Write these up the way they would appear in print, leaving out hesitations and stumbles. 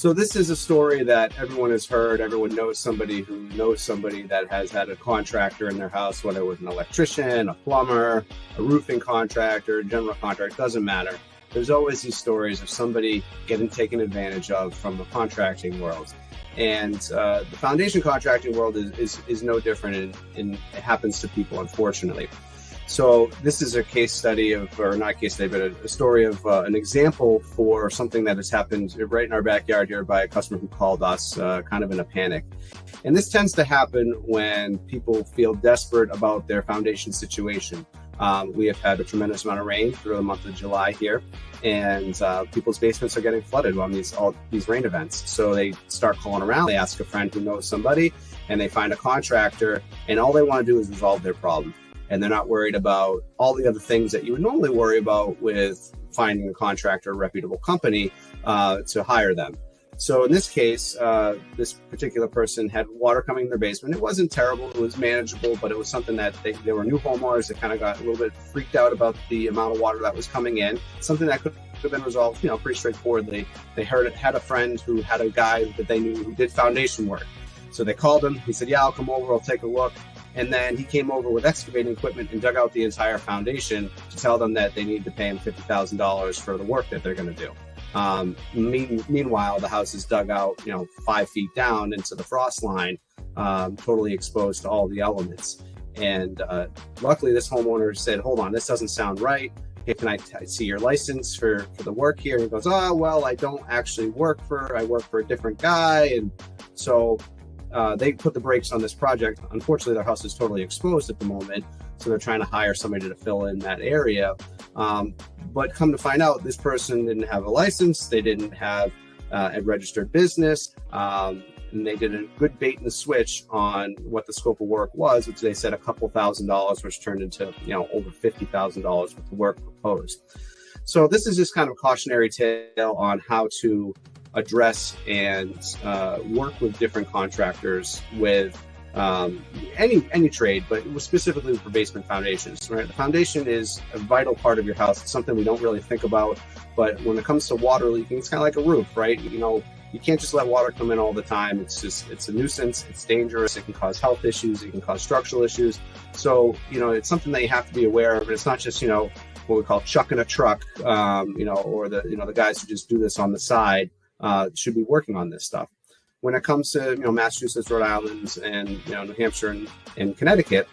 So this is a story that everyone has heard. Everyone knows somebody who knows somebody that has had a contractor in their house, whether it was an electrician, a plumber, a roofing contractor, a general contractor, doesn't matter. There's always these stories of somebody getting taken advantage of from the contracting world. And the foundation contracting world is no different, and it happens to people, unfortunately. So this is a case study of, or not a case study, but a story of an example for something that has happened right in our backyard here by a customer who called us kind of in a panic. And this tends to happen when people feel desperate about their foundation situation. We have had a tremendous amount of rain through the month of July here, and people's basements are getting flooded on all these rain events. So they start calling around, they ask a friend who knows somebody, and they find a contractor, and all they want to do is resolve their problem. And they're not worried about all the other things that you would normally worry about with finding a contractor, a reputable company to hire them. So in this case, this particular person had water coming in their basement. It wasn't terrible, it was manageable, but it was something that they were new homeowners. They kind of got a little bit freaked out about the amount of water that was coming in. Something that could have been resolved, pretty straightforwardly. They had a friend who had a guy that they knew who did foundation work. So they called him. He said, "Yeah, I'll come over. I'll take a look." And then he came over with excavating equipment and dug out the entire foundation to tell them that they need to pay him $50,000 for the work that they're going to do. Meanwhile, the house is dug out, 5 feet down into the frost line, totally exposed to all the elements. And luckily, this homeowner said, "Hold on, this doesn't sound right. Hey, can I see your license for the work here?" And he goes, "Oh, well, I don't actually I work for a different guy." And so they put the brakes on this project. Unfortunately, their house is totally exposed at the moment, so they're trying to hire somebody to fill in that area. But come to find out, this person didn't have a license, they didn't have a registered business, and they did a good bait and switch on what the scope of work was, which they said a couple $1,000s, which turned into over $50,000 with the work proposed. So this is just kind of a cautionary tale on how to address and work with different contractors with any trade, but specifically for basement foundations, right? The foundation is a vital part of your house. It's something we don't really think about, but when it comes to water leaking, it's kind of like a roof, right? You can't just let water come in all the time. It's a nuisance. It's dangerous. It can cause health issues. It can cause structural issues. So, it's something that you have to be aware of. And it's not just, what we call chucking a truck, or the guys who just do this on the side. Should be working on this stuff. When it comes to Massachusetts, Rhode Island, and New Hampshire and Connecticut,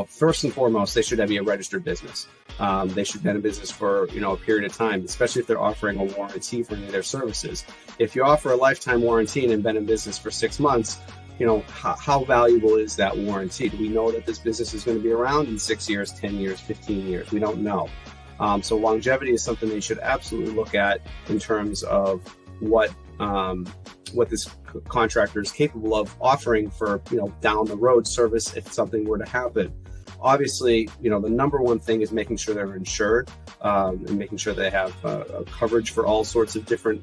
first and foremost, they should be a registered business. They should be in business for a period of time, especially if they're offering a warranty for any of their services. If you offer a lifetime warranty and been in business for 6 months, how valuable is that warranty? Do we know that this business is going to be around in 6 years, 10 years, 15 years? We don't know. So longevity is something they should absolutely look at in terms of what this contractor is capable of offering for down the road service if something were to happen. Obviously, the number one thing is making sure they're insured and making sure they have coverage for all sorts of different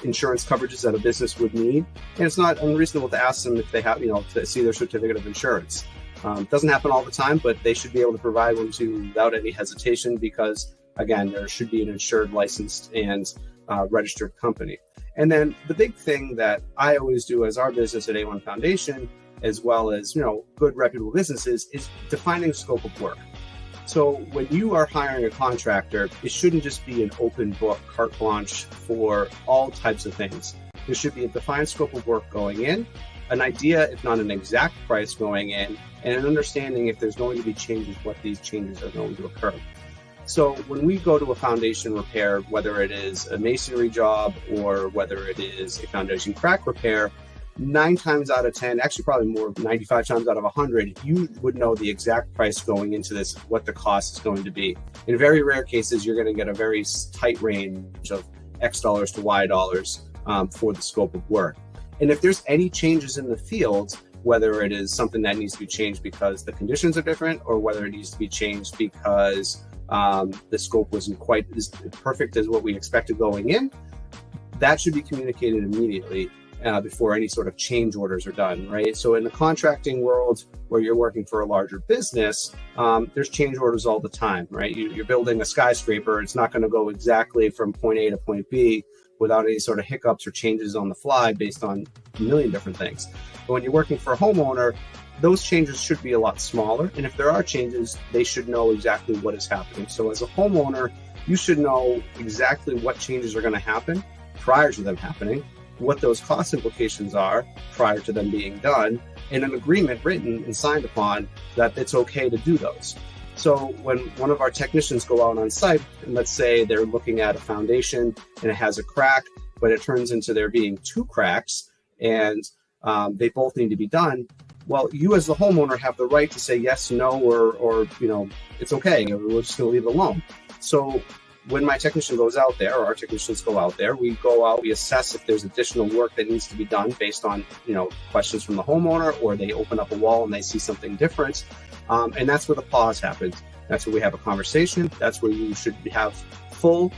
insurance coverages that a business would need. And it's not unreasonable to ask them if they have, to see their certificate of insurance. It doesn't happen all the time, but they should be able to provide one to without any hesitation because, again, there should be an insured, licensed, and registered company. And then the big thing that I always do as our business at A1 Foundation, as well as, good reputable businesses, is defining the scope of work. So when you are hiring a contractor, it shouldn't just be an open book, carte blanche for all types of things. There should be a defined scope of work going in, an idea, if not an exact price going in, and an understanding if there's going to be changes, what these changes are going to occur. So when we go to a foundation repair, whether it is a masonry job or whether it is a foundation crack repair, 9 times out of 10, actually probably more, 95 times out of 100, you would know the exact price going into this, what the cost is going to be. In very rare cases, you're going to get a very tight range of X dollars to Y dollars for the scope of work. And if there's any changes in the field, whether it is something that needs to be changed because the conditions are different or whether it needs to be changed because the scope wasn't quite as perfect as what we expected going in, that should be communicated immediately before any sort of change orders are done, right? So in the contracting world where you're working for a larger business, there's change orders all the time, right? You're building a skyscraper. It's not going to go exactly from point A to point B without any sort of hiccups or changes on the fly based on a million different things. But when you're working for a homeowner, those changes should be a lot smaller. And if there are changes, they should know exactly what is happening. So as a homeowner, you should know exactly what changes are going to happen prior to them happening, what those cost implications are prior to them being done, and an agreement written and signed upon that it's okay to do those. So when one of our technicians go out on site, and let's say they're looking at a foundation and it has a crack, but it turns into there being two cracks and they both need to be done. Well, you as the homeowner have the right to say yes, no, or it's okay. We're just going to leave it alone. So when my technician goes out there, or our technicians go out there, we go out, we assess if there's additional work that needs to be done based on, questions from the homeowner, or they open up a wall and they see something different. And that's where the pause happens. That's where we have a conversation. That's where you should have full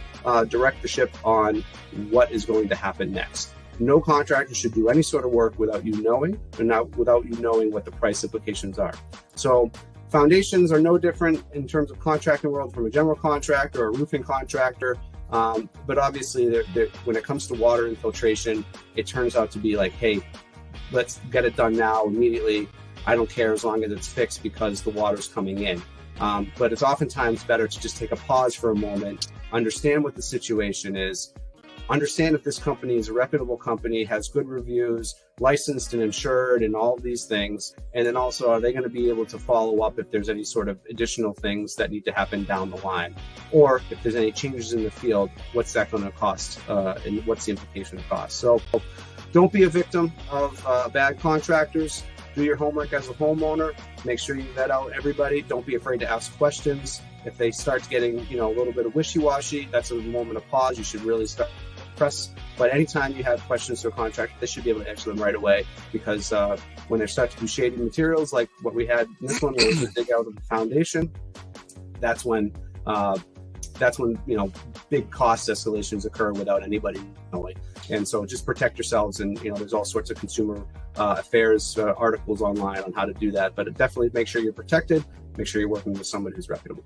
directorship on what is going to happen next. No contractor should do any sort of work without you knowing, without you knowing what the price implications are. So foundations are no different in terms of contracting world from a general contractor or a roofing contractor. But obviously, when it comes to water infiltration, it turns out to be like, hey, let's get it done now, immediately. I don't care as long as it's fixed because the water's coming in. But it's oftentimes better to just take a pause for a moment, understand what the situation is, understand if this company is a reputable company, has good reviews, licensed and insured, and all of these things. And then also, are they going to be able to follow up if there's any sort of additional things that need to happen down the line? Or if there's any changes in the field, what's that going to cost and what's the implication of cost? So don't be a victim of bad contractors. Do your homework as a homeowner. Make sure you vet out everybody. Don't be afraid to ask questions. If they start getting, a little bit of wishy-washy, that's a moment of pause. You should really start press. But anytime you have questions to a contractor, they should be able to answer them right away, because when they start to do shady materials like what we had in this one, where we dig out of the foundation, that's when big cost escalations occur without anybody knowing. And so just protect yourselves. And there's all sorts of consumer affairs articles online on how to do that. But definitely make sure you're protected. Make sure you're working with somebody who's reputable.